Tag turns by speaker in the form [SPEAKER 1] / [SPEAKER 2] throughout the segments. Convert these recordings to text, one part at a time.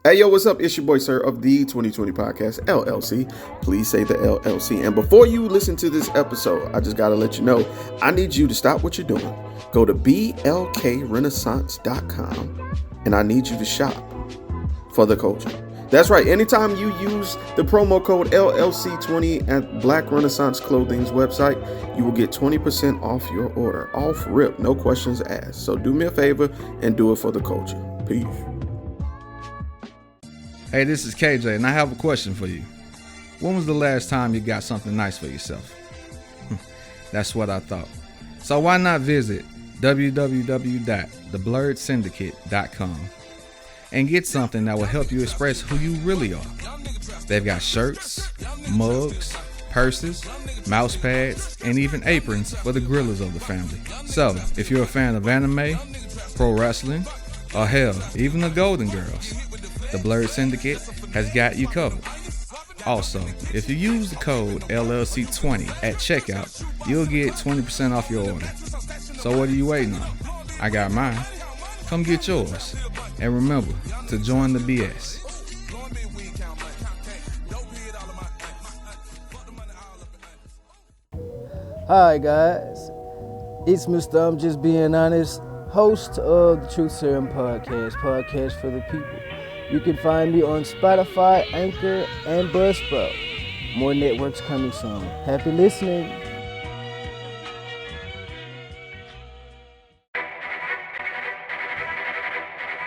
[SPEAKER 1] Hey, yo, what's up? It's your boy, Sirr of the 2020 Podcast, LLC. Please say the LLC. And before you listen to this episode, I just got to let you know, I need you to stop what you're doing. Go to blkrenaissance.com, and I need you to shop for the culture. That's right. Anytime you use the promo code LLC20 at Black Renaissance Clothing's website, you will get 20% off your order. Off rip, no questions asked. So do me a favor and do it for the culture. Peace.
[SPEAKER 2] Hey, this is KJ, and I have a question for you. When was the last time you got something nice for yourself? That's what I thought. So why not visit www.theblurredsyndicate.com and get something that will help you express who you really are. They've got shirts, mugs, purses, mouse pads, and even aprons for the grillers of the family. So, if you're a fan of anime, pro wrestling, or hell, even the Golden Girls, the Blurred Syndicate has got you covered. Also, if you use the code LLC20 at checkout, you'll get 20% off your order. So what are you waiting on? I got mine. Come get yours. And remember to join the BS.
[SPEAKER 3] Hi guys, it's Mr. I'm Just Being Honest, host of the Truth Serum podcast for the people. You can find me on Spotify, Anchor, and Buzzsprout. More networks coming soon. Happy listening.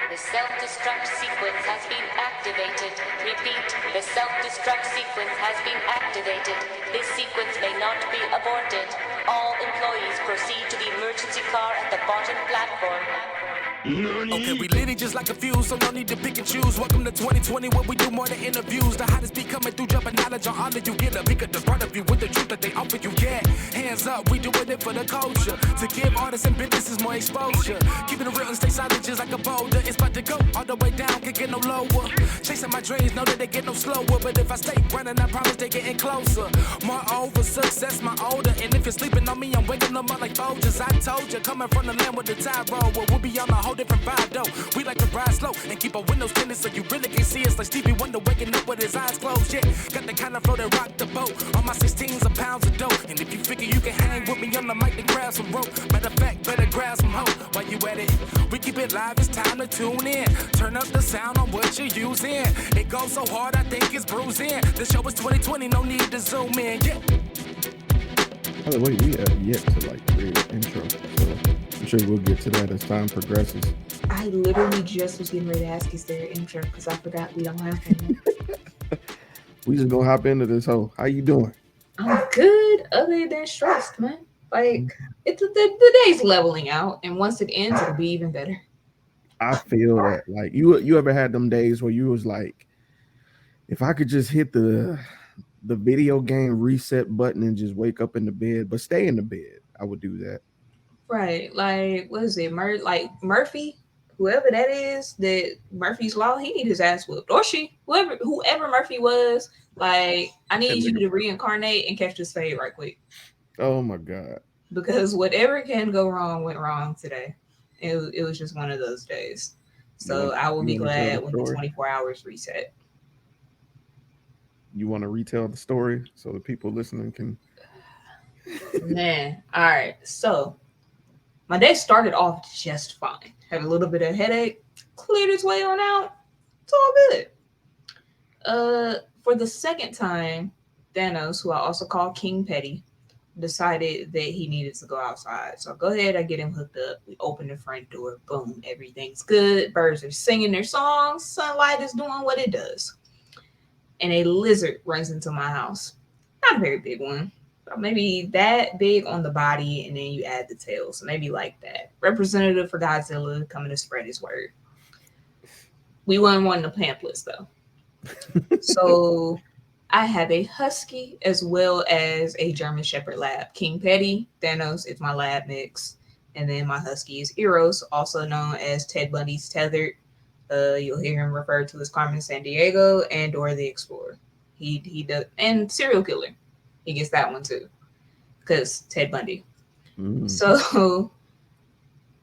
[SPEAKER 4] The self-destruct sequence has been activated. Repeat, the self-destruct sequence has been activated. This sequence may not be aborted. All employees proceed to the emergency car at the bottom platform.
[SPEAKER 5] Okay, we lit it just like a fuse, so no need to pick and choose. Welcome to 2020, where we do more than interviews. The hottest be coming through, dropping knowledge on all that you get. A peek at the front of you with the truth that they offer you. Yeah, hands up, we doing it for the culture. To give artists and businesses more exposure. Keeping it real and stay silent just like a boulder. It's about to go all the way down, can't get no lower. Chasing my dreams, know that they get no slower. But if I stay running, I promise they getting closer. Moreover, success my older. And if you're sleeping on me, I'm waking them up like Folgers. I told you, coming from the land with the tide roll. Well, we'll be on a whole different vibe though. We like to ride slow and keep our windows tinted so you really can see us like Stevie Wonder waking up with his eyes closed. Yeah, got the kind of flow that rock the boat. On my 16s of pounds of dough. And if you figure you can hang with me on the mic, then grab some rope. Matter of fact, better grab some hope. While you at it, we keep it live, it's time to tune in. Turn up the sound on what you're using. It goes so hard, I think it's bruising. The show is 2020, no need to zoom in. Yeah.
[SPEAKER 1] By the way, we have yet to create an intro, so I'm sure we'll get to that as time progresses.
[SPEAKER 6] I literally just was getting ready to ask, is there an intro? Because I forgot we don't have one.
[SPEAKER 1] We just gonna hop into this whole. How you doing?
[SPEAKER 6] I'm good, other than stressed, man. Like, the day's leveling out, and once it ends, it'll be even better.
[SPEAKER 1] I feel that. Like, you ever had them days where you was like, if I could just hit the video game reset button and just wake up in the bed, but stay in the bed, I would do that.
[SPEAKER 6] Right. Like, what is it? Murphy, whoever that is, that Murphy's Law, he need his ass whooped. Or she, whoever Murphy was, like, I need you to reincarnate and catch this fade right quick.
[SPEAKER 1] Oh my God.
[SPEAKER 6] Because whatever can go wrong went wrong today. It was just one of those days. So I will be glad when the 24 hours reset.
[SPEAKER 1] You want to retell the story so the people listening can...
[SPEAKER 6] Man, all right. So my day started off just fine. Had a little bit of headache, cleared its way on out. It's all good. For the second time, Thanos, who I also call King Petty, decided that he needed to go outside. So go ahead, I get him hooked up. We open the front door. Boom, everything's good. Birds are singing their songs. Sunlight is doing what it does. And a lizard runs into my house. Not a very big one. Maybe that big on the body, and then you add the tail. So maybe like that. Representative for Godzilla coming to spread his word. We weren't wanting the pamphlets, though. So I have a husky as well as a German Shepherd lab. King Petty, Thanos is my lab mix. And then my husky is Eros, also known as Ted Bundy's Tethered. You'll hear him referred to as Carmen Sandiego and Dora the Explorer. He does, and serial killer. He gets that one too, because Ted Bundy. So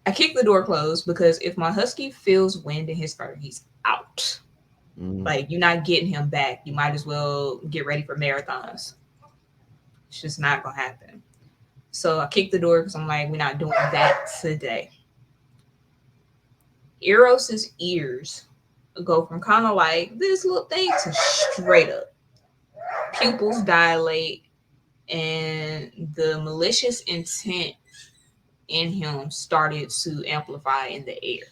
[SPEAKER 6] I kick the door closed because if my husky feels wind in his fur, he's out. Like, you're not getting him back. You might as well get ready for marathons. It's just not gonna happen. So I kicked the door because I'm like, we're not doing that today. Eros's ears go from kind of like this little thing to straight up. Pupils dilate, and the malicious intent in him started to amplify in the air.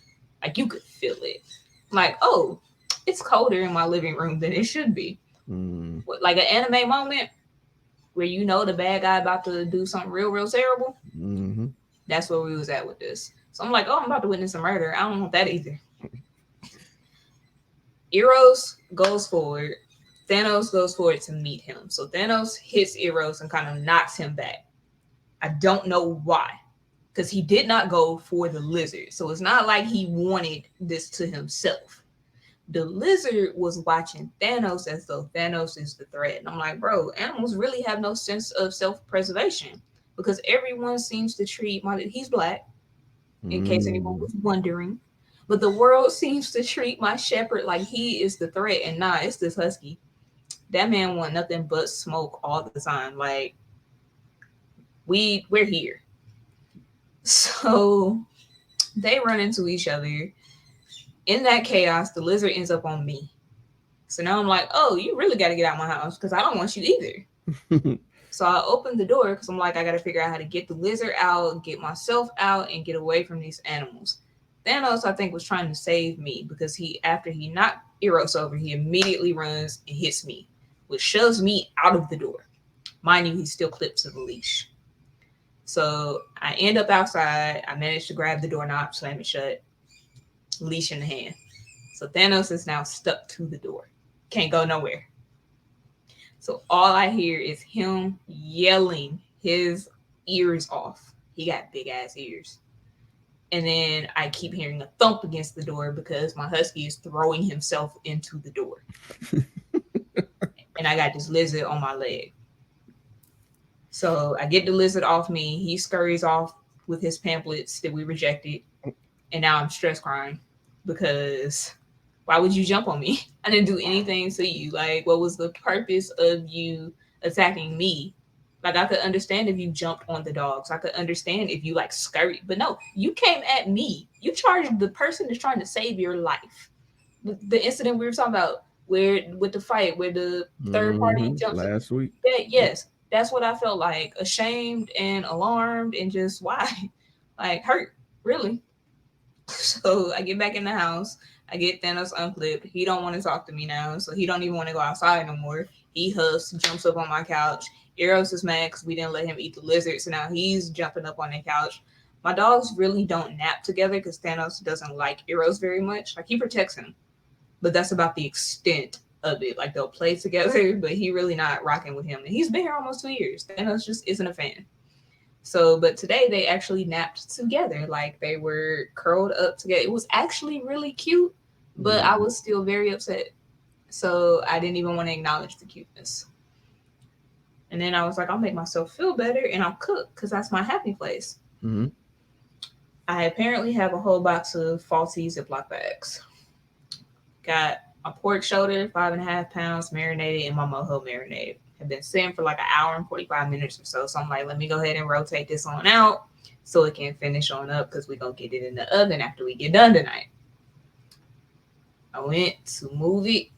[SPEAKER 6] Like, you could feel it. Like, oh, it's colder in my living room than it should be. Like an anime moment where you know the bad guy about to do something real terrible. That's where we was at with this. So I'm like, oh, I'm about to witness a murder. I don't want that either. Eros goes forward. Thanos goes forward to meet him. So Thanos hits Eros and kind of knocks him back. I don't know why, because he did not go for the lizard. So it's not like he wanted this to himself. The lizard was watching Thanos as though Thanos is the threat. And I'm like, bro, animals really have no sense of self-preservation, because everyone seems to treat he's black, in case anyone was wondering. But the world seems to treat my shepherd like he is the threat, and nah, it's this husky. That man want nothing but smoke all the time. Like, we're here. So they run into each other. In that chaos, the lizard ends up on me. So now I'm like, oh, you really got to get out of my house, because I don't want you either. So I opened the door because I'm like, I got to figure out how to get the lizard out, get myself out, and get away from these animals. Thanos, I think, was trying to save me, because after he knocked Eros over, he immediately runs and hits me, which shoves me out of the door. Mind you, he's still clipped to the leash. So I end up outside. I managed to grab the doorknob, slam it shut, leash in the hand. So Thanos is now stuck to the door. Can't go nowhere. So all I hear is him yelling his ears off. He got big ass ears. And then I keep hearing a thump against the door because my husky is throwing himself into the door. And I got this lizard on my leg. So I get the lizard off me. He scurries off with his pamphlets that we rejected. And now I'm stress crying because why would you jump on me? I didn't do anything to you. Like, what was the purpose of you attacking me? Like, I could understand if you jumped on the dogs. I could understand if you, like, scurried. But no, you came at me. You charged the person that's trying to save your life. The incident we were talking about with the fight, where the third party jumped
[SPEAKER 1] last week.
[SPEAKER 6] Yeah, yes, that's what I felt like. Ashamed and alarmed and just, why? Like, hurt, really. So I get back in the house. I get Thanos unclipped. He don't want to talk to me now, so he don't even want to go outside no more. He huffs, jumps up on my couch. Eros is mad because we didn't let him eat the lizard, so now he's jumping up on the couch. My dogs really don't nap together because Thanos doesn't like Eros very much. Like, he protects him, but that's about the extent of it. Like, they'll play together, but he really not rocking with him. And he's been here almost 2 years. Thanos just isn't a fan. So, but today they actually napped together. Like, they were curled up together. It was actually really cute, but I was still very upset. So I didn't even want to acknowledge the cuteness. And then I was like, I'll make myself feel better and I'll cook because that's my happy place.
[SPEAKER 1] Mm-hmm.
[SPEAKER 6] I apparently have a whole box of faulty Ziploc bags. Got a pork shoulder, 5.5 pounds, marinated in my mojo marinade. Have been sitting for like an hour and 45 minutes or so. So I'm like, let me go ahead and rotate this on out so it can finish on up because we're going to get it in the oven after we get done tonight. I went to move it.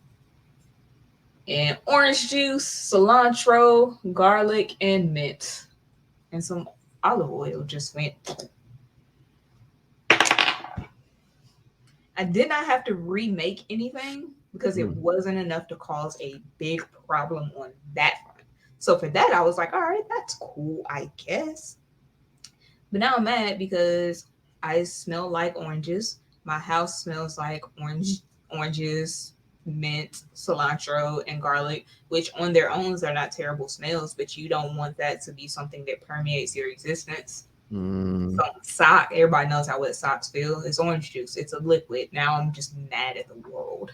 [SPEAKER 6] And orange juice, cilantro, garlic, and mint. And some olive oil just went. I did not have to remake anything because it wasn't enough to cause a big problem on that front. So for that, I was like, all right, that's cool, I guess. But now I'm mad because I smell like oranges. My house smells like oranges, mint, cilantro, and garlic, which on their own are not terrible smells, but you don't want that to be something that permeates your existence. So sock, everybody knows how wet socks feel. It's orange juice. It's a liquid. Now I'm just mad at the world.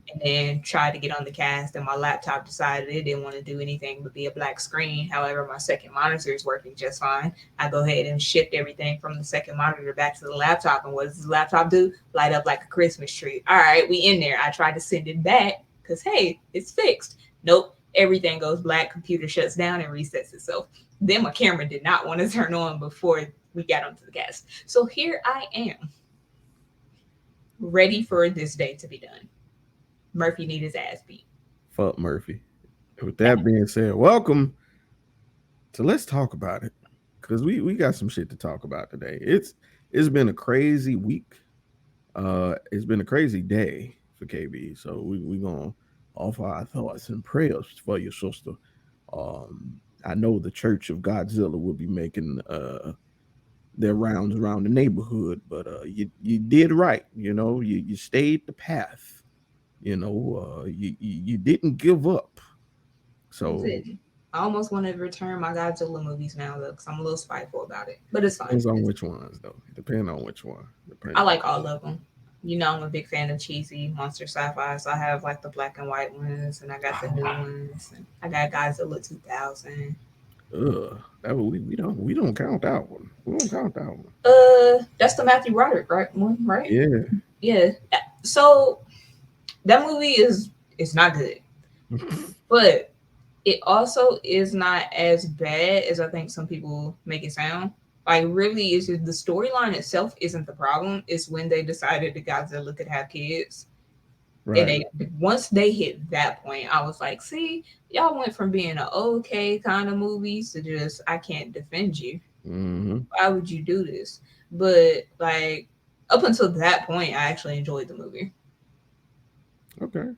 [SPEAKER 6] and then tried to get on the cast, and my laptop decided it didn't want to do anything but be a black screen. However, my second monitor is working just fine. I go ahead and shift everything from the second monitor back to the laptop, and what does the laptop do? Light up like a Christmas tree. All right, we in there. I tried to send it back because, hey, it's fixed. Nope, everything goes black, computer shuts down and resets itself. Then my camera did not want to turn on before we got onto the cast. So here I am, ready for this day to be done. Murphy need his ass beat.
[SPEAKER 1] Fuck Murphy. With that being said, welcome to Let's Talk About It. Because we got some shit to talk about today. It's been a crazy week. It's been a crazy day for KB. So we gonna offer our thoughts and prayers for your sister. I know the Church of Godzilla will be making their rounds around the neighborhood, but you did right. You stayed the path. You didn't give up. So
[SPEAKER 6] I almost want to return my Godzilla movies now, though, because I'm a little spiteful about it. But it's fine.
[SPEAKER 1] Depends on which ones, though. Depending on which one.
[SPEAKER 6] I like all of them. I'm a big fan of cheesy monster sci-fi, so I have like the black and white ones, and I got the new ones. And I got Godzilla 2000.
[SPEAKER 1] We don't count that one. We don't count that one.
[SPEAKER 6] That's the Matthew Broderick one, right?
[SPEAKER 1] Yeah.
[SPEAKER 6] So that movie is not good, but it also is not as bad as I think some people make it sound. Like, really, is the storyline itself isn't the problem. It's when they decided that Godzilla could have kids. Right. And once they hit that point, I was like, see, y'all went from being an okay kind of movies to just, I can't defend you.
[SPEAKER 1] Mm-hmm.
[SPEAKER 6] Why would you do this? But like, up until that point, I actually enjoyed the movie.
[SPEAKER 1] Okay.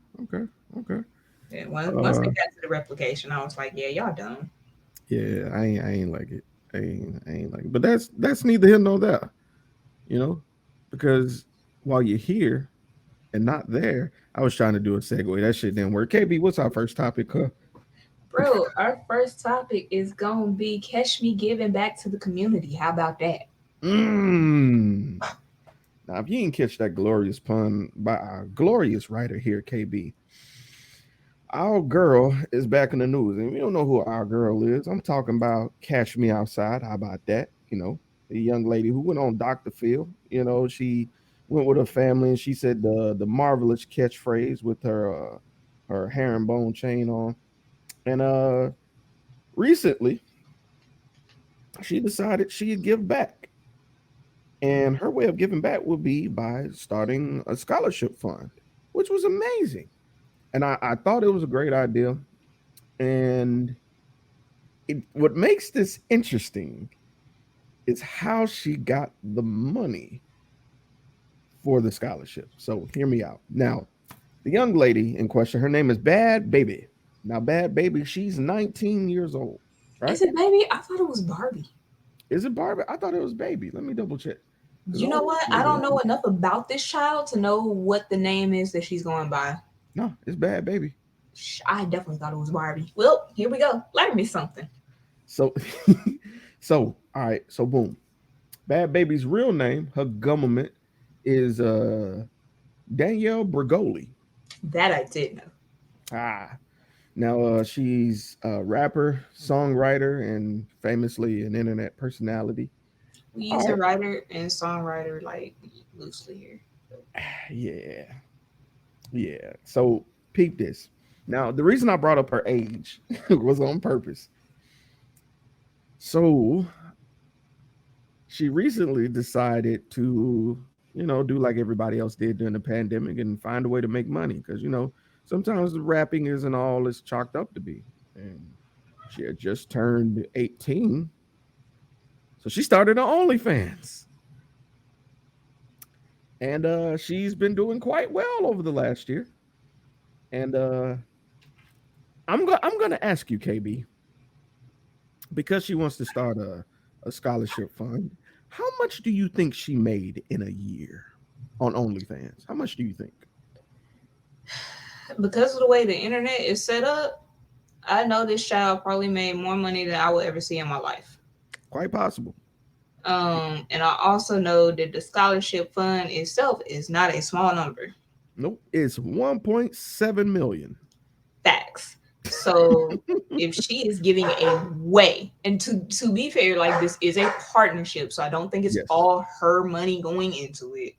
[SPEAKER 6] Yeah, once they got to the replication, I was like, yeah, y'all dumb.
[SPEAKER 1] Yeah, I ain't like it. I ain't like it. But that's neither here nor there. Because while you're here and not there, I was trying to do a segue. That shit didn't work. KB, what's our first topic, huh?
[SPEAKER 6] Bro, our first topic is gonna be Catch Me Giving Back to the Community. How about that?
[SPEAKER 1] Now, if you didn't catch that glorious pun by our glorious writer here, KB, our girl is back in the news, and we don't know who our girl is. I'm talking about Cash Me Outside. How about that? The young lady who went on Dr. Phil. She went with her family, and she said the marvelous catchphrase with her herringbone chain on. And recently, she decided she'd give back. And her way of giving back would be by starting a scholarship fund, which was amazing. And I thought it was a great idea. And what makes this interesting is how she got the money for the scholarship. So hear me out. Now, the young lady in question, her name is Bad Baby. Now, Bad Baby, she's 19 years old. Right?
[SPEAKER 6] Is it Baby? I thought it was Barbie.
[SPEAKER 1] Is it Barbie? I thought it was Baby. Let me double check.
[SPEAKER 6] You know what? I don't know enough about this child to know what the name is that she's going by.
[SPEAKER 1] No, it's Bad Baby.
[SPEAKER 6] I definitely thought it was Barbie. Well, here we go. Learn me something.
[SPEAKER 1] So, all right. So, boom. Bad Baby's real name, her government, is Danielle Bregoli.
[SPEAKER 6] That I did know.
[SPEAKER 1] Now she's a rapper, songwriter, and famously an internet personality.
[SPEAKER 6] We use a writer and songwriter like loosely
[SPEAKER 1] here. Yeah. So peep this. Now, the reason I brought up her age was on purpose. So she recently decided to, do like everybody else did during the pandemic and find a way to make money. Because, sometimes the rapping isn't all it's chalked up to be. And she had just turned 18. So she started her OnlyFans. And she's been doing quite well over the last year. And I'm going to ask you, KB, because she wants to start a scholarship fund, how much do you think she made in a year on OnlyFans? How much do you think?
[SPEAKER 6] Because of the way the internet is set up, I know this child probably made more money than I will ever see in my life.
[SPEAKER 1] Quite possible.
[SPEAKER 6] And I also know that the scholarship fund itself is not a small number.
[SPEAKER 7] Nope. It's 1.7 million.
[SPEAKER 6] Facts. So if she is giving away, and to be fair, like this is a partnership, so I don't think it's
[SPEAKER 7] Yes.
[SPEAKER 6] all her money going into it.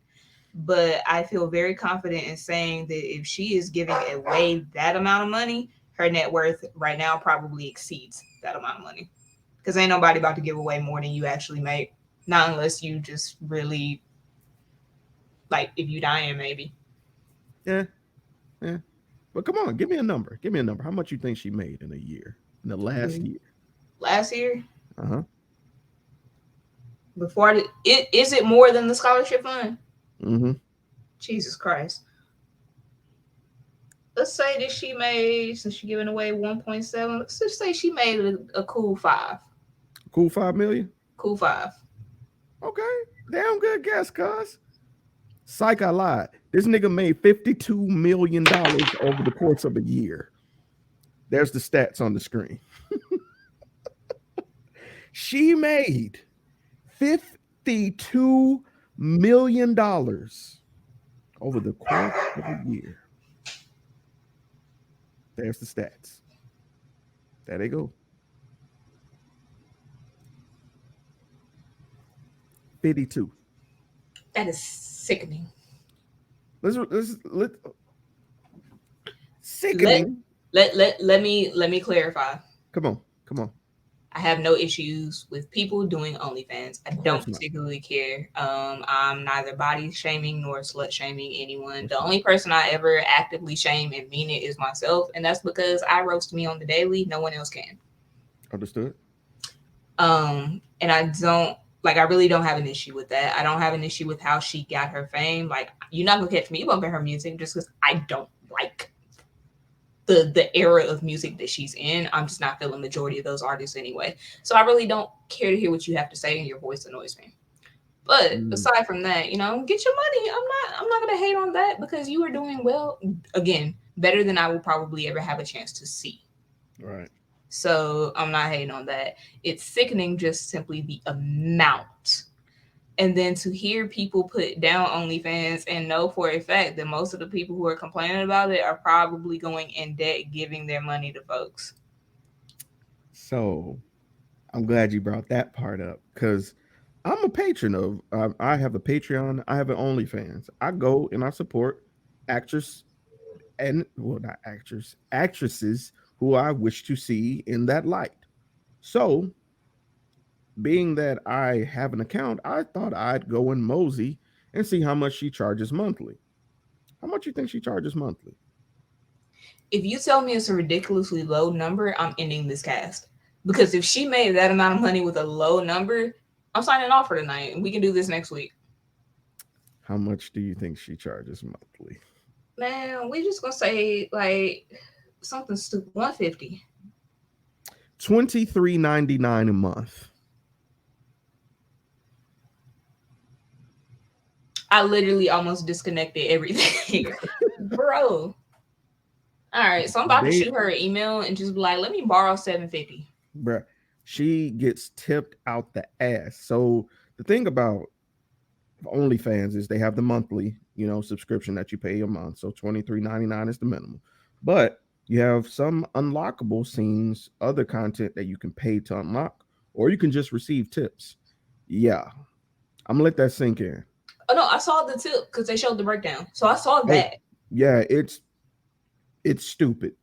[SPEAKER 6] But I feel very confident in saying that if she is giving away that amount of money, her net worth right now probably exceeds that amount of money. Because ain't nobody about to give away more than you actually make. Not unless you just really like if you dying maybe.
[SPEAKER 7] Yeah. Yeah. But come on, give me a number. Give me a number. How much you think she made in a year? In the last year?
[SPEAKER 6] Last year,
[SPEAKER 7] Uh-huh.
[SPEAKER 6] before it is it more than the scholarship fund?
[SPEAKER 7] Mm-hmm.
[SPEAKER 6] Jesus Christ. Let's say that she made, since she's giving away 1.7, let's just say she made a cool five.
[SPEAKER 7] Cool 5 million?
[SPEAKER 6] Cool five.
[SPEAKER 7] Okay. Damn good guess, cuz. Psych, I lied. This nigga made $52 million over the course of a year. There's the stats on the screen. She made $52 million over the course of a year. There's the stats. There they go. 52.
[SPEAKER 6] That is sickening.
[SPEAKER 7] Let
[SPEAKER 6] Let,
[SPEAKER 7] sickening.
[SPEAKER 6] let me clarify.
[SPEAKER 7] Come on. Come on.
[SPEAKER 6] I have no issues with people doing OnlyFans. I don't
[SPEAKER 7] course not.
[SPEAKER 6] particularly care. I'm neither body shaming nor slut shaming anyone. The only person I ever actively shame and mean it is myself, and that's because I roast me on the daily. No one else can.
[SPEAKER 7] Understood.
[SPEAKER 6] And I don't like. I really don't have an issue with that. I don't have an issue with how she got her fame. Like, you're not gonna catch me bumping her music just because I don't like the era of music that she's in. I'm just not feeling majority of those artists anyway. So I really don't care to hear what you have to say, and your voice annoys me. But aside from that, you know, get your money. I'm not gonna hate on that because you are doing well. Again, better than I will probably ever have a chance to see.
[SPEAKER 7] Right.
[SPEAKER 6] So I'm not hating on that. It's sickening just simply the amount. And then to hear people put down OnlyFans and know for a fact that most of the people who are complaining about it are probably going in debt giving their money to folks.
[SPEAKER 7] So I'm glad you brought that part up because I'm a patron of. I have a Patreon. I have an OnlyFans. I go and I support actors and well, not actors, actresses who I wish to see in that light. So, being that I have an account, I thought I'd go and mosey and see how much she charges monthly. How much you think she charges monthly?
[SPEAKER 6] If you tell me it's a ridiculously low number, I'm ending this cast. Because if she made that amount of money with a low number, I'm signing off for tonight and we can do this next week.
[SPEAKER 7] How much do you think she charges monthly?
[SPEAKER 6] Man, we just gonna say like something stupid. 150.
[SPEAKER 7] $23.99 a month.
[SPEAKER 6] I literally almost disconnected everything. Bro. All right, so I'm about to shoot her an email and just be like, let me borrow $750.
[SPEAKER 7] Bruh, she gets tipped out the ass. So the thing about OnlyFans is they have the monthly, subscription that you pay a month. So $23.99 is the minimum. But you have some unlockable scenes, other content that you can pay to unlock, or you can just receive tips. Yeah. I'm gonna let that sink in.
[SPEAKER 6] Oh no, I saw the tip because they showed the breakdown. So I saw that.
[SPEAKER 7] Yeah, it's stupid.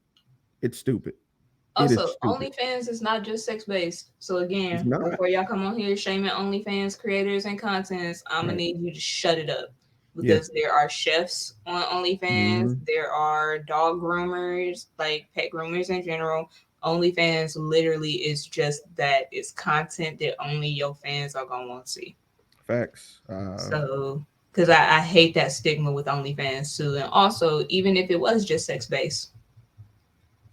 [SPEAKER 7] It's stupid.
[SPEAKER 6] Also, OnlyFans is not just sex based. So again, before y'all come on here shaming OnlyFans creators and contents, I'm gonna need you to shut it up. Because there are chefs on OnlyFans, there are dog groomers, like pet groomers in general. OnlyFans literally is just that. It's content that only your fans are gonna want to see.
[SPEAKER 7] Facts.
[SPEAKER 6] So, because I hate that stigma with OnlyFans too. And also, even if it was just sex based,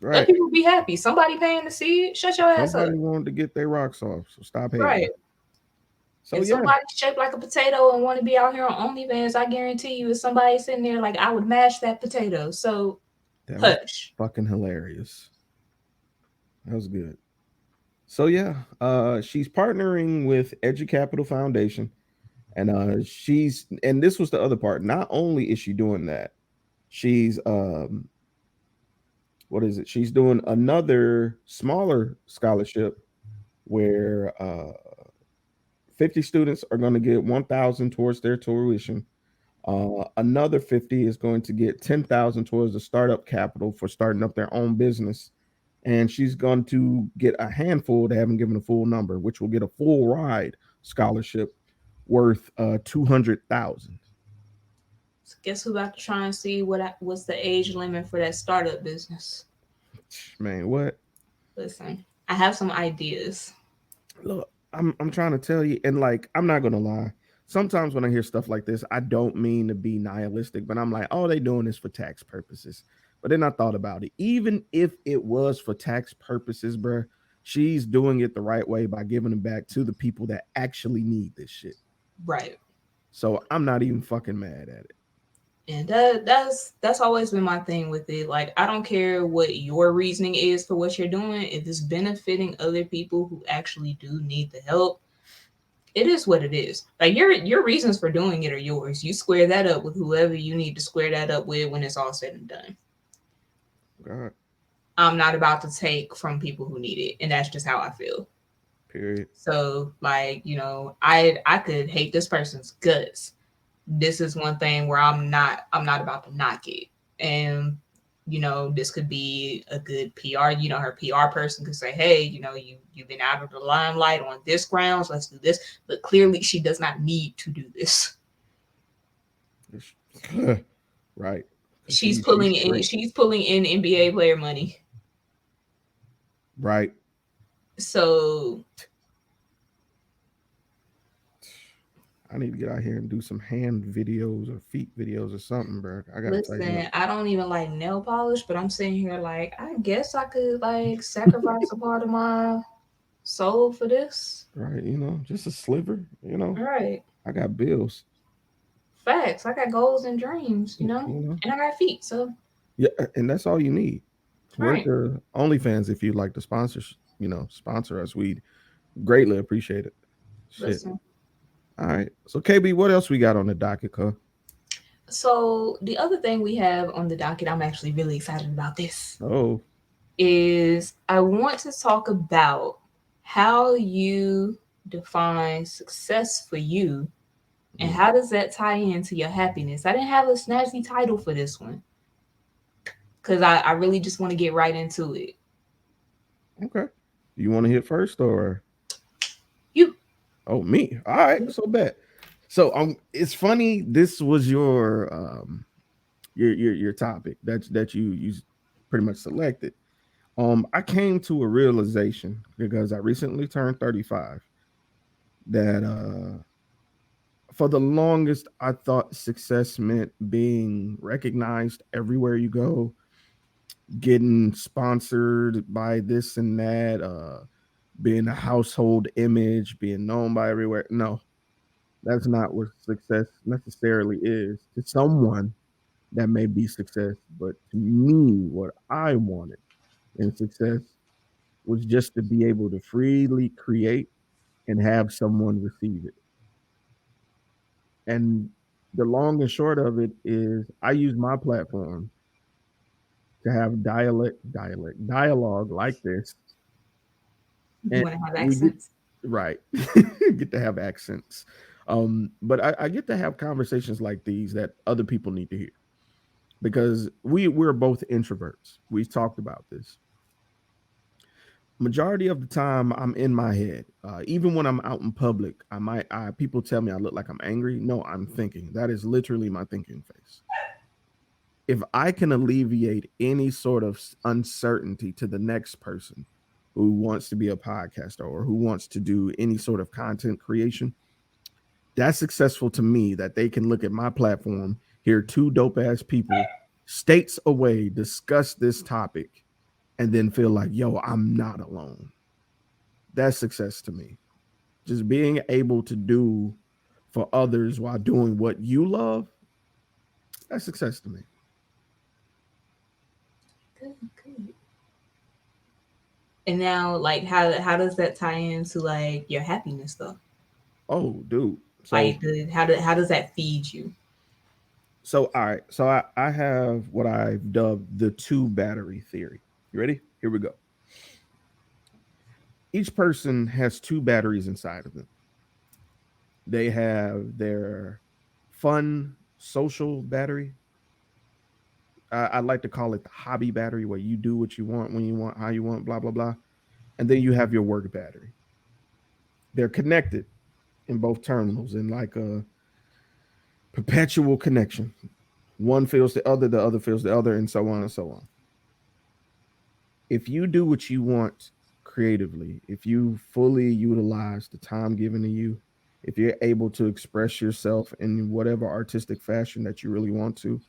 [SPEAKER 6] let people be happy. Somebody paying to see it. Shut your ass up.
[SPEAKER 7] Somebody wanted to get their rocks off, so stop hating.
[SPEAKER 6] Right. So if somebody's shaped like a potato and want to be out here on OnlyFans, I guarantee you, if somebody sitting there like, I would mash that potato. So,
[SPEAKER 7] that
[SPEAKER 6] hush.
[SPEAKER 7] Fucking hilarious. That was good. So yeah, she's partnering with Capital Foundation, and this was the other part. Not only is she doing that, She's what is it? She's doing another smaller scholarship where 50 students are going to get 1,000 towards their tuition. Another 50 is going to get 10,000 towards the startup capital for starting up their own business. And she's going to get a handful, they haven't given a full number, which will get a full ride scholarship worth 200,000.
[SPEAKER 6] So guess who about to try and see what's the age limit for that startup business?
[SPEAKER 7] Man, what?
[SPEAKER 6] Listen, I have some ideas.
[SPEAKER 7] Look, I'm trying to tell you, and like I'm not gonna lie. Sometimes when I hear stuff like this, I don't mean to be nihilistic, but I'm like, oh, they doing this for tax purposes. But then I thought about it. Even if it was for tax purposes, bruh, she's doing it the right way by giving it back to the people that actually need this shit.
[SPEAKER 6] Right.
[SPEAKER 7] So I'm not even fucking mad at it.
[SPEAKER 6] And that's always been my thing with it. Like, I don't care what your reasoning is for what you're doing. If it's benefiting other people who actually do need the help, it is what it is. Like, your reasons for doing it are yours. You square that up with whoever you need to square that up with when it's all said and done.
[SPEAKER 7] God.
[SPEAKER 6] I'm not about to take from people who need it, and that's just how I feel.
[SPEAKER 7] Period.
[SPEAKER 6] So, like, I could hate this person's guts. This is one thing where I'm not about to knock it. And this could be a good PR. Her PR person could say, hey, you've been out of the limelight on this grounds, let's do this. But clearly she does not need to do this.
[SPEAKER 7] Right.
[SPEAKER 6] She's pulling in NBA player money.
[SPEAKER 7] Right.
[SPEAKER 6] So
[SPEAKER 7] I need to get out here and do some hand videos or feet videos or something, bro. I gotta
[SPEAKER 6] listen, I don't even like nail polish, but I'm sitting here like, I guess I could like sacrifice a part of my soul for this.
[SPEAKER 7] Right, just a sliver,
[SPEAKER 6] Right.
[SPEAKER 7] I got bills.
[SPEAKER 6] Facts. I got goals and dreams, and I got feet. So
[SPEAKER 7] yeah, and that's all you need. Work
[SPEAKER 6] right.
[SPEAKER 7] OnlyFans if you'd like to sponsor us. We'd greatly appreciate it. Shit.
[SPEAKER 6] Listen.
[SPEAKER 7] All right. So KB, what else we got on the docket, Cuz?
[SPEAKER 6] So the other thing we have on the docket, I'm actually really excited about this.
[SPEAKER 7] Oh.
[SPEAKER 6] Is I want to talk about how you define success for you and how does that tie into your happiness. I didn't have a snazzy title for this one because I really just want to get right into it.
[SPEAKER 7] Okay. You want to hit first or
[SPEAKER 6] you?
[SPEAKER 7] Oh, me. All right. So bad. So it's funny. This was your topic that you pretty much selected. I came to a realization because I recently turned 35 that for the longest I thought success meant being recognized everywhere you go, getting sponsored by this and that, being a household image, being known by everywhere. No, that's not what success necessarily is. To someone that may be success, but to me, what I wanted in success was just to be able to freely create and have someone receive it. And the long and short of it is I use my platform to have dialogue like this.
[SPEAKER 6] You want to have accents?
[SPEAKER 7] Right. Get to have accents. But I get to have conversations like these that other people need to hear. Because we're both introverts. We've talked about this. Majority of the time I'm in my head. Even when I'm out in public, people tell me I look like I'm angry. No, I'm thinking. That is literally my thinking face. If I can alleviate any sort of uncertainty to the next person who wants to be a podcaster or who wants to do any sort of content creation, that's successful to me, that they can look at my platform, hear two dope ass people states away discuss this topic, and then feel like, yo, I'm not alone. That's success to me. Just being able to do for others while doing what you love, that's success to me.
[SPEAKER 6] Good. And now, like, how does that tie into like your happiness though?
[SPEAKER 7] Oh, dude. So
[SPEAKER 6] like, how does that feed you?
[SPEAKER 7] So all right, so I have what I've dubbed the two battery theory. You ready? Here we go. Each person has two batteries inside of them. They have their fun social battery. I'd like to call it the hobby battery, where you do what you want, when you want, how you want, blah blah blah. And then you have your work battery. They're connected in both terminals in like a perpetual connection. One feels the other feels the other, and so on and so on. If you do what you want creatively, if you fully utilize the time given to you, if you're able to express yourself in whatever artistic fashion that you really want to,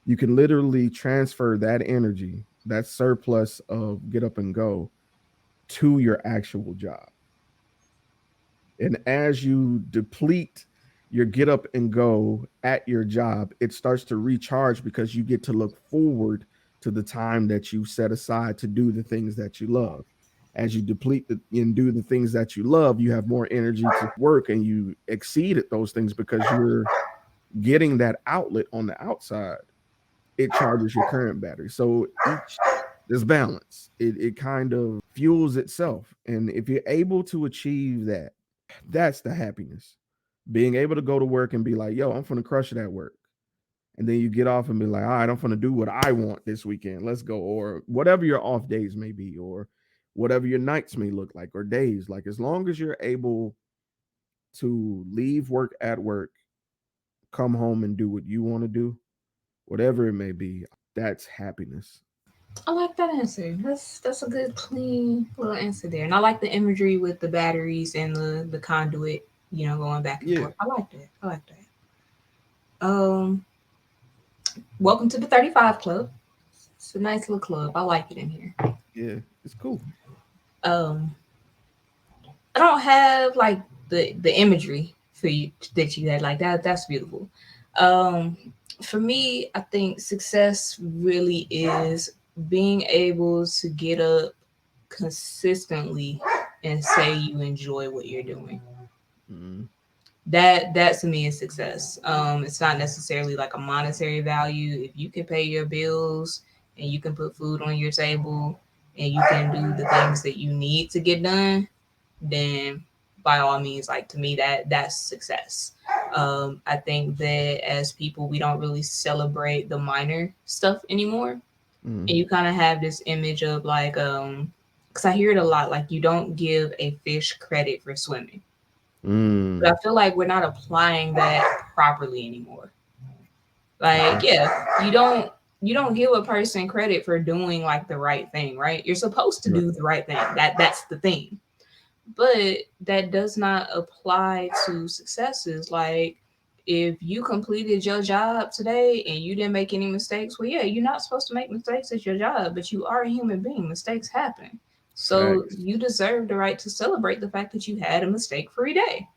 [SPEAKER 7] you can literally transfer that energy, that surplus of get up and go, to your actual job. And as you deplete your get up and go at your job, it starts to recharge because you get to look forward to the time that you set aside to do the things that you love. As you and do the things that you love, you have more energy to work and you exceed at those things because you're getting that outlet on the outside. It charges your current battery. So each there's balance. It kind of fuels itself. And if you're able to achieve that, that's the happiness. Being able to go to work and be like, yo, I'm gonna crush it at work. And then you get off and be like, all right, I'm gonna do what I want this weekend. Let's go. Or whatever your off days may be, or whatever your nights may look like, or days. Like as long as you're able to leave work at work, come home and do what you want to do, whatever it may be, that's happiness.
[SPEAKER 6] I like that answer. That's a good clean little answer there. And I like the imagery with the batteries and the conduit, going back and
[SPEAKER 7] Yeah,
[SPEAKER 6] forth. I like that. I like that. Welcome to the 35 Club. It's a nice little club. I like it in here.
[SPEAKER 7] yeah, it's cool.
[SPEAKER 6] Um, I don't have like the imagery for you that you had like that. That's beautiful. Um, for me, I think success really is being able to get up consistently and say you enjoy what you're doing.
[SPEAKER 7] Mm,
[SPEAKER 6] That to me is success. It's not necessarily like a monetary value. If you can pay your bills and you can put food on your table and you can do the things that you need to get done, then by all means, like to me, that's success. I think that as people, we don't really celebrate the minor stuff anymore,
[SPEAKER 7] mm,
[SPEAKER 6] and you kind of have this image of like, because I hear it a lot, like you don't give a fish credit for swimming, but
[SPEAKER 7] mm.
[SPEAKER 6] I feel like we're not applying that properly anymore. Like, yeah, you don't give a person credit for doing like the right thing, right? You're supposed to
[SPEAKER 7] Right.
[SPEAKER 6] do the right thing. That's the thing. But that does not apply to successes. Like if you completed your job today and you didn't make any mistakes, well, yeah, you're not supposed to make mistakes at your job, but you are a human being. Mistakes happen. So
[SPEAKER 7] Facts.
[SPEAKER 6] you deserve the right to celebrate the fact that you had a mistake-free day.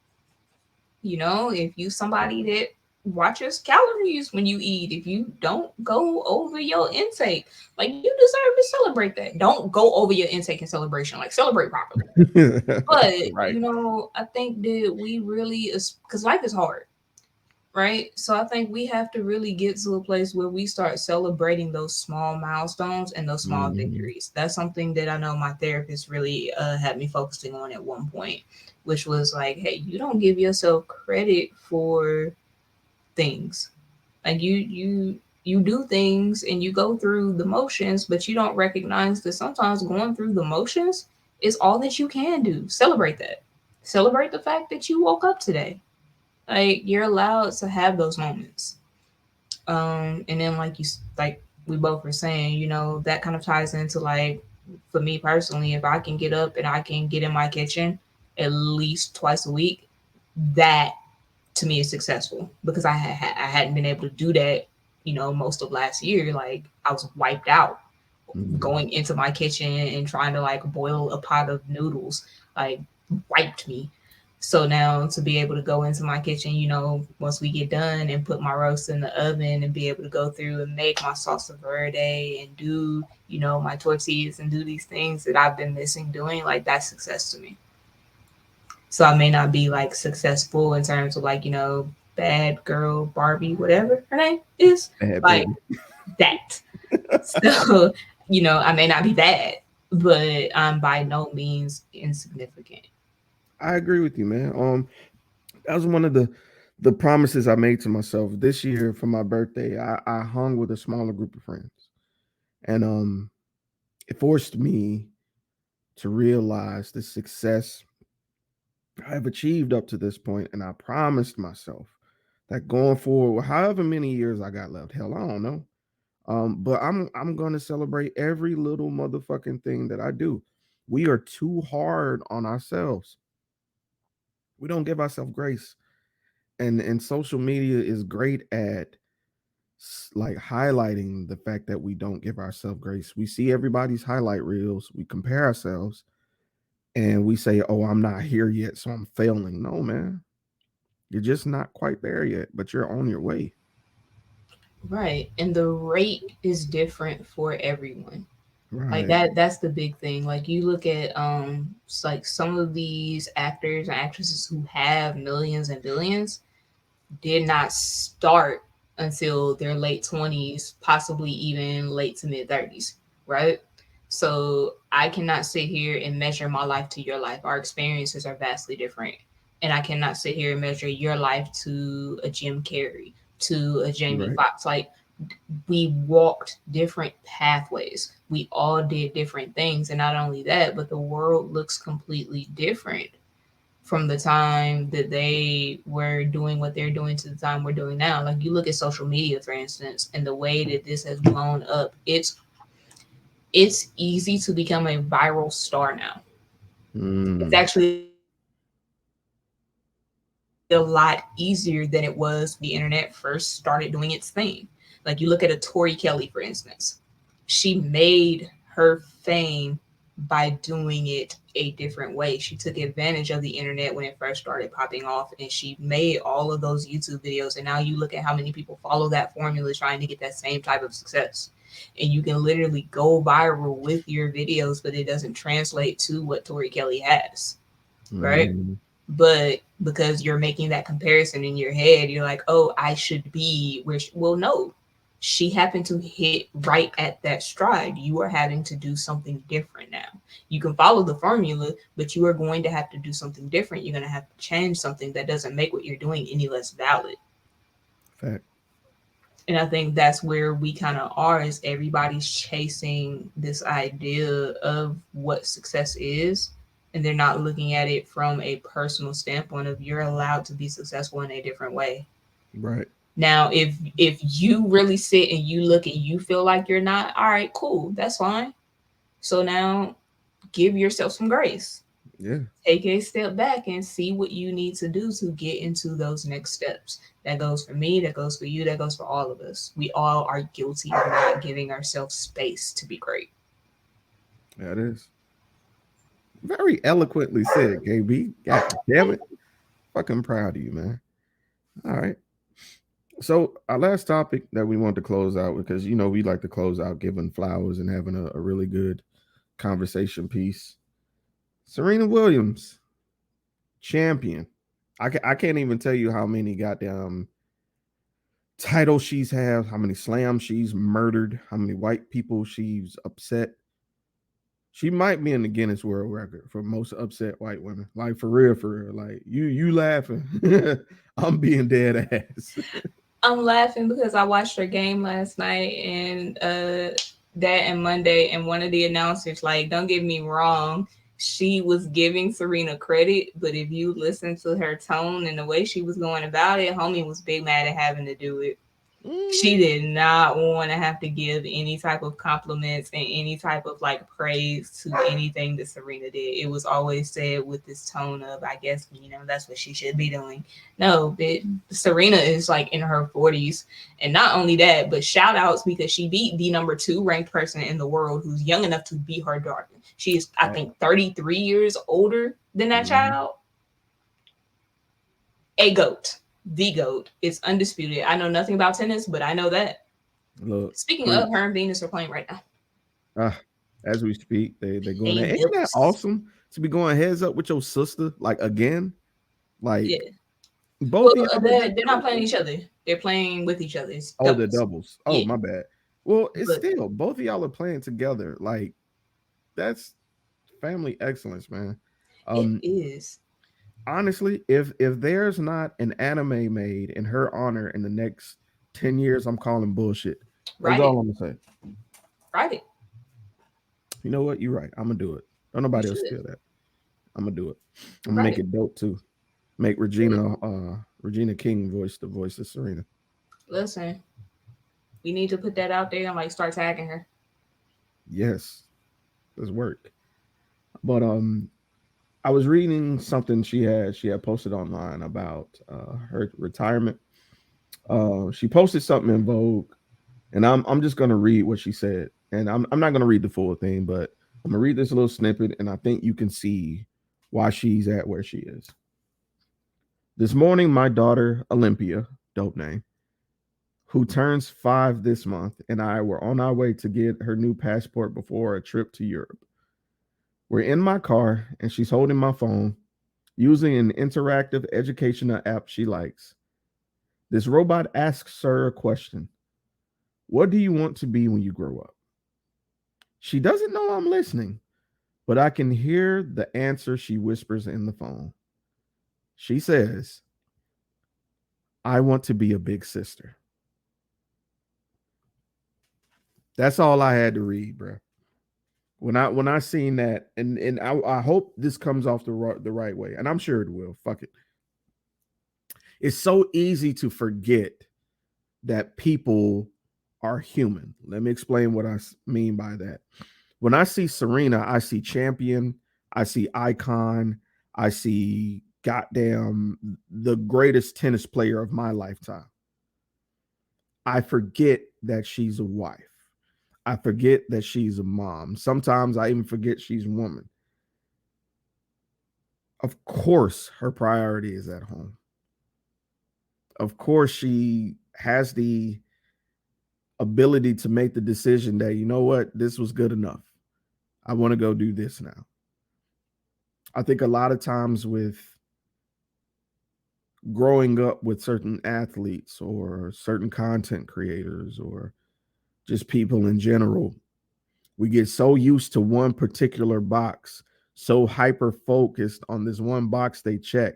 [SPEAKER 6] If you somebody that watches calories when you eat, if you don't go over your intake, like you deserve to celebrate that. Don't go over your intake and celebration, like celebrate properly. But
[SPEAKER 7] Right.
[SPEAKER 6] I think that we really, because life is hard, right? So I think we have to really get to a place where we start celebrating those small milestones and those small
[SPEAKER 7] Mhm.
[SPEAKER 6] victories. That's something that I know my therapist really had me focusing on at one point, which was like, hey, you don't give yourself credit for things. Like you do things and you go through the motions, but you don't recognize that sometimes going through the motions is all that you can do. Celebrate that. Celebrate the fact that you woke up today. Like you're allowed to have those moments. And then like we both were saying, that kind of ties into like for me personally, if I can get up and I can get in my kitchen at least twice a week, that to me is successful because I hadn't been able to do that, most of last year. Like I was wiped out
[SPEAKER 7] Mhm.
[SPEAKER 6] going into my kitchen and trying to like boil a pot of noodles, like wiped me. So now to be able to go into my kitchen, once we get done and put my roast in the oven and be able to go through and make my salsa verde and do, my tortillas and do these things that I've been missing doing, like that's success to me. So I may not be like successful in terms of like, bad girl Barbie, whatever her name is,
[SPEAKER 7] Bad
[SPEAKER 6] like
[SPEAKER 7] baby.
[SPEAKER 6] that. So, I may not be bad, but I'm by no means insignificant.
[SPEAKER 7] I agree with you, man. That was one of the promises I made to myself this year for my birthday. I hung with a smaller group of friends, and it forced me to realize the success I have achieved up to this point, and I promised myself that going forward, however many years I got left, hell, I don't know. But I'm gonna celebrate every little motherfucking thing that I do. We are too hard on ourselves. We don't give ourselves grace, and social media is great at like highlighting the fact that we don't give ourselves grace. We see everybody's highlight reels, we compare ourselves, and we say, "Oh, I'm not here yet, so I'm failing." No, man, you're just not quite there yet, but you're on your way.
[SPEAKER 6] Right. And the rate is different for everyone. Like
[SPEAKER 7] Right,
[SPEAKER 6] that's the big thing. Like you look at like some of these actors and actresses who have millions and billions did not start until their late 20s, possibly even late to mid 30s, right? So I cannot sit here and measure my life to your life. Our experiences are vastly different. And I cannot sit here and measure your life to a Jim Carrey, to a Jamie
[SPEAKER 7] right,
[SPEAKER 6] Foxx. Like we walked different pathways. We all did different things. And not only that, but the world looks completely different from the time that they were doing what they're doing to the time we're doing now. Like you look at social media, for instance, and the way that this has blown up, it's easy to become a viral star now. It's
[SPEAKER 7] mm,
[SPEAKER 6] actually a lot easier than it was when the internet first started doing its thing. Like you look at a Tori Kelly, for instance. She made her fame by doing it a different way. She took advantage of the internet when it first started popping off, and she made all of those YouTube videos. And now you look at how many people follow that formula trying to get that same type of success. And you can literally go viral with your videos, but it doesn't translate to what Tori Kelly has, right? But
[SPEAKER 7] mm,
[SPEAKER 6] because you're making that comparison in your head, you're like, oh, I should be where well, no, she happened to hit right at that stride. You are having to do something different now. You can follow the formula, but you are going to have to do something different. You're going to have to change something that doesn't make what you're doing any less valid.
[SPEAKER 7] fact,
[SPEAKER 6] And I think that's where we kind of are, is everybody's chasing this idea of what success is, and they're not looking at it from a personal standpoint of you're allowed to be successful in a different way.
[SPEAKER 7] right,
[SPEAKER 6] Now, if you really sit and you look and you feel like you're not, all right, cool, that's fine. So now give yourself some grace.
[SPEAKER 7] yeah,
[SPEAKER 6] Take a step back and see what you need to do to get into those next steps. That goes for me, that goes for you, that goes for all of us. We all are guilty of not giving ourselves space to be great.
[SPEAKER 7] that is very eloquently said, KB. God damn it, fucking proud of you, man. All right. So our last topic that we want to close out, because we like to close out giving flowers and having a really good conversation piece. Serena Williams, champion. I can't even tell you how many goddamn titles she's had, how many slams she's murdered, how many white people she's upset. She might be in the Guinness World Record for most upset white women. Like for real, for real. Like you laughing. I'm being dead ass.
[SPEAKER 6] I'm laughing because I watched her game last night, and that and Monday, and one of the announcers, like, don't get me wrong, she was giving Serena credit, but if you listen to her tone and the way she was going about it, homie was big mad at having to do it. She
[SPEAKER 7] Mhm.
[SPEAKER 6] did not want to have to give any type of compliments and any type of like praise to anything that Serena did. It was always said with this tone of, I guess, that's what she should be doing. No, Serena is like in her 40s. And not only that, but shout outs because she beat the number 2 ranked person in the world who's young enough to be her daughter. She is, I think, 33 years older than that
[SPEAKER 7] Mhm.
[SPEAKER 6] child. A GOAT. The GOAT. It's undisputed. I know nothing about tennis, but I know that.
[SPEAKER 7] Look,
[SPEAKER 6] Speaking of,
[SPEAKER 7] preach.
[SPEAKER 6] her and Venus are playing right now.
[SPEAKER 7] Ah, as we speak, they going
[SPEAKER 6] Hey,
[SPEAKER 7] there. Ain't that
[SPEAKER 6] Milks.
[SPEAKER 7] awesome to be going heads up with your sister like again? Like
[SPEAKER 6] Yeah.
[SPEAKER 7] Both
[SPEAKER 6] Well,
[SPEAKER 7] of y'all are
[SPEAKER 6] they're not playing each other. They're playing with each other. It's
[SPEAKER 7] Oh, the
[SPEAKER 6] doubles.
[SPEAKER 7] doubles. Oh,
[SPEAKER 6] Yeah,
[SPEAKER 7] my bad. Well, it's
[SPEAKER 6] but
[SPEAKER 7] still both of y'all are playing together. Like that's family excellence, man.
[SPEAKER 6] it
[SPEAKER 7] Um,
[SPEAKER 6] is.
[SPEAKER 7] honestly, if there's not an anime made in her honor in the next 10 years, I'm calling bullshit. That's
[SPEAKER 6] Write it.
[SPEAKER 7] all I'm gonna say.
[SPEAKER 6] Write it.
[SPEAKER 7] You know what? You're right. I'm gonna do it. Don't
[SPEAKER 6] You
[SPEAKER 7] nobody else
[SPEAKER 6] should.
[SPEAKER 7] steal that. I'm gonna do it. I'm gonna
[SPEAKER 6] Write
[SPEAKER 7] make
[SPEAKER 6] it.
[SPEAKER 7] it dope too. Make Regina King voice the voice of Serena.
[SPEAKER 6] Listen, we need to put that out there and like start tagging her.
[SPEAKER 7] Yes, let's work. But I was reading something she had posted online about her retirement. She posted something in Vogue, and I'm just gonna read what she said, and I'm not gonna read the full thing, but I'm gonna read this little snippet, and I think you can see why she's at where she is. This morning, my daughter Olympia, dope name, who turns 5 this month, and I were on our way to get her new passport before a trip to Europe. We're in my car, and she's holding my phone using an interactive educational app she likes. This robot asks her a question. What do you want to be when you grow up? She doesn't know I'm listening, but I can hear the answer she whispers in the phone. She says, I want to be a big sister. That's all I had to read, bro. When I seen that, and I hope this comes off the right way, and I'm sure it will. Fuck it. It's so easy to forget that people are human. Let me explain what I mean by that. When I see Serena, I see champion, I see icon, I see goddamn the greatest tennis player of my lifetime. I forget that she's a wife. I forget that she's a mom. Sometimes I even forget she's a woman. Of course, her priority is at home. Of course, she has the ability to make the decision that, you know what, this was good enough. I want to go do this now. I think a lot of times with growing up with certain athletes or certain content creators or just people in general, we get so used to one particular box, so hyper focused on this one box they check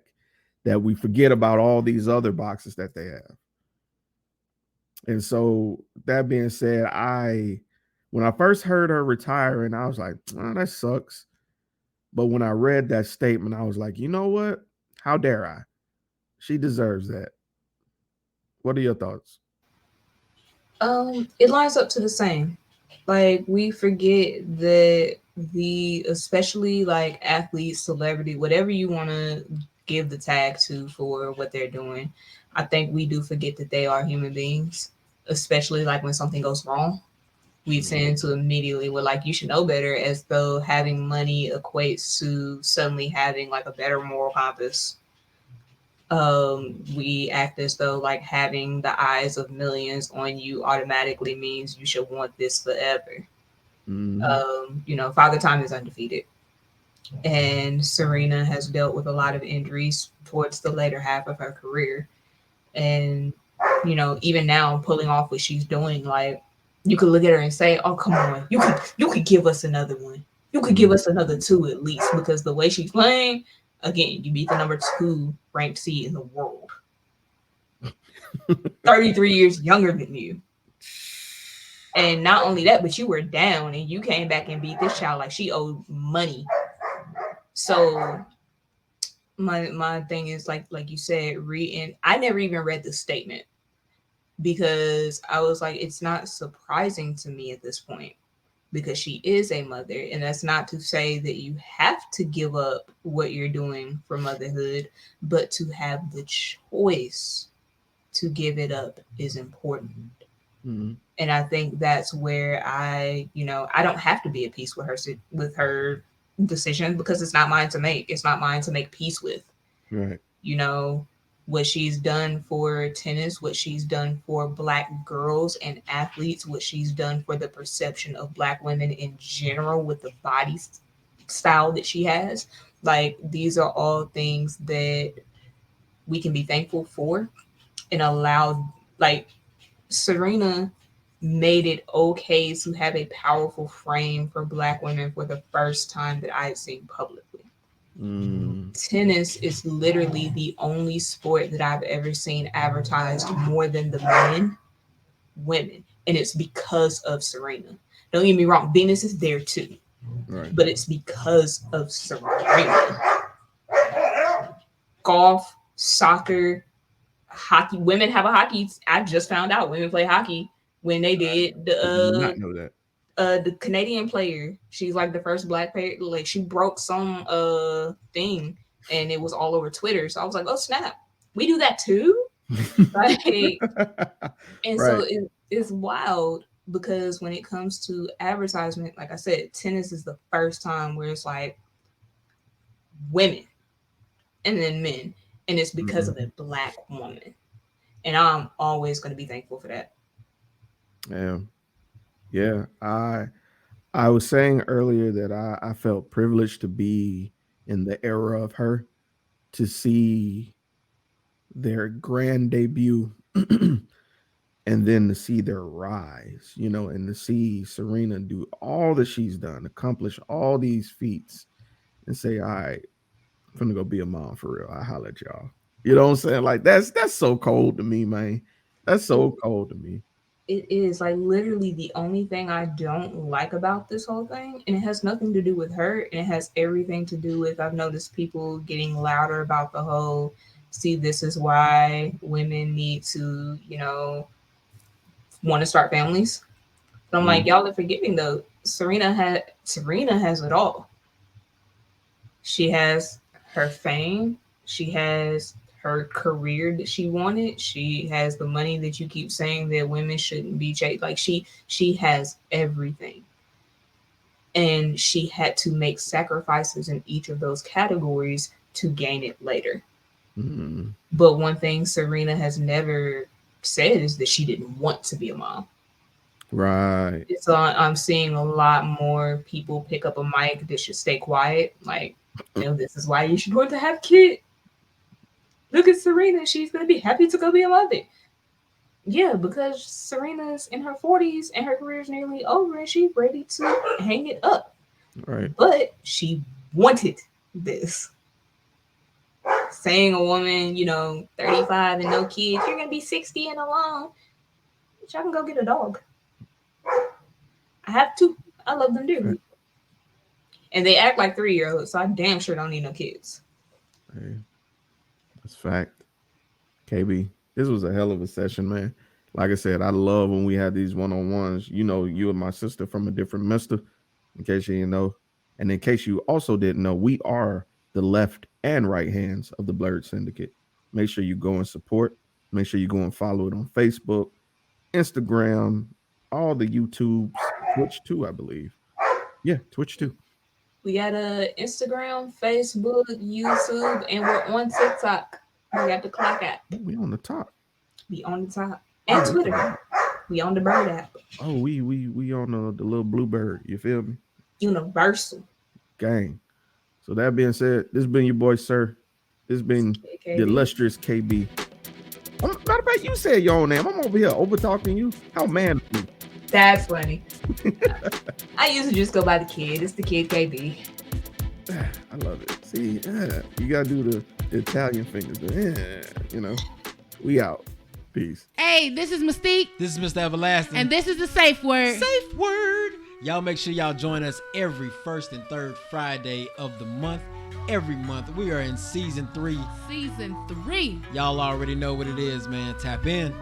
[SPEAKER 7] that we forget about all these other boxes that they have. And so that being said, when I first heard her retiring, I was like, oh, that sucks. But when I read that statement, I was like, you know what? How dare I? She deserves that. What are your thoughts?
[SPEAKER 6] It lines up to the same. Like we forget that the especially like athletes, celebrity, whatever you want to give the tag to for what they're doing, I think we do forget that they are human beings. Especially like when something goes wrong, we tend to immediately we're like you should know better, as though having money equates to suddenly having like a better moral compass. We act as though like having the eyes of millions on you automatically means you should want this forever.
[SPEAKER 7] Mm-hmm.
[SPEAKER 6] Father Time is undefeated, and Serena has dealt with a lot of injuries towards the later half of her career, and even now pulling off what she's doing, like you could look at her and say, "Oh, come on, you could give us another one. You could give us another two at least," because the way she's playing, again, you beat the number 2 ranked seed in the world. 33 years younger than you. And not only that, but you were down and you came back and beat this child like she owed money. So my thing is like you said, reading. I never even read the statement because I was like, it's not surprising to me at this point because she is a mother, and that's not to say that you have to give up what you're doing for motherhood, but to have the choice to give it up is important.
[SPEAKER 7] Mm-hmm.
[SPEAKER 6] And I think that's where I don't have to be at peace with her decision because it's not mine to make. It's not mine to make peace with.
[SPEAKER 7] Right.
[SPEAKER 6] You know, what she's done for tennis, what she's done for Black girls and athletes, what she's done for the perception of Black women in general with the body style that she has. Like, these are all things that we can be thankful for, and allow, like, Serena made it okay to have a powerful frame for Black women for the first time that I've seen publicly. Tennis is literally the only sport that I've ever seen advertised more than the women, and it's because of Serena. Don't get me wrong, Venus is there too,
[SPEAKER 7] Right.
[SPEAKER 6] but it's because of Serena. Golf, soccer, hockey. Women have a hockey. I just found out women play hockey when they did
[SPEAKER 7] I did not know that.
[SPEAKER 6] The Canadian player. She's like the first Black player. Like, she broke some thing, and it was all over Twitter. So I was like, oh snap, we do that too. Like, and so
[SPEAKER 7] Right.
[SPEAKER 6] it's wild, because when it comes to advertisement, like I said, tennis is the first time where it's like women and then men, and it's because of a Black woman, and I'm always going to be thankful for that.
[SPEAKER 7] Yeah. I was saying earlier that I felt privileged to be in the era of her, to see their grand debut and then to see their rise, and to see Serena do all that she's done, accomplish all these feats, and say, all right, I'm gonna go be a mom for real. I holler at y'all. You know what I'm saying? Like, that's so cold to me, man. That's so cold to me.
[SPEAKER 6] It is, like, literally the only thing I don't like about this whole thing, and it has nothing to do with her, and it has everything to do with, I've noticed people getting louder about the whole, see, this is why women need to, want to start families. But I'm like, y'all are forgetting though, Serena has it all. She has her fame, she has her career that she wanted, she has the money that you keep saying that women shouldn't be chased. Like, she has everything, and she had to make sacrifices in each of those categories to gain it later. But one thing Serena has never said is that she didn't want to be a mom.
[SPEAKER 7] Right.
[SPEAKER 6] So I'm seeing a lot more people pick up a mic that should stay quiet. Like, this is why you should want to have kids. Look at Serena. She's going to be happy to go be a mother. Yeah, because Serena's in her 40s and her career is nearly over and she's ready to hang it up.
[SPEAKER 7] Right.
[SPEAKER 6] But she wanted this. Saying a woman, 35 and no kids, you're going to be 60 and alone. I can go get a dog. I have two. I love them dearly. Right. And they act like 3-year-olds, so I damn sure don't need no kids.
[SPEAKER 7] Hey, that's fact. KB, this was a hell of a session, man. Like I said, I love when we have these one-on-ones. You and my sister from a different mister, in case you didn't know. And in case you also didn't know, we are the left and right hands of the Blurred Syndicate. Make sure you go and support. Make sure you go and follow it on Facebook, Instagram, all the YouTubes, Twitch too, I believe. Yeah, Twitch too.
[SPEAKER 6] We got Instagram, Facebook, YouTube, and we're on TikTok. We got the clock app.
[SPEAKER 7] We on the top.
[SPEAKER 6] We on the top. And Twitter. We on the Bird app.
[SPEAKER 7] Oh, we on the little Bluebird. You feel me?
[SPEAKER 6] Universal.
[SPEAKER 7] Gang. So that being said, this has been your boy, Sirr. This has been the illustrious KB. Matter of fact, you said your own name. I'm over here over talking you. How man are you?
[SPEAKER 6] That's funny. I used to just go by the kid. It's the kid KB.
[SPEAKER 7] I love it. See, you gotta do the Italian fingers. We out. Peace.
[SPEAKER 8] Hey, this is Mystique.
[SPEAKER 9] This is Mr. Everlasting.
[SPEAKER 8] And this is the Safe Word.
[SPEAKER 9] Safe Word. Y'all make sure y'all join us every first and third Friday of the month. Every month. We are in season 3.
[SPEAKER 8] Season 3.
[SPEAKER 9] Y'all already know what it is, man. Tap in.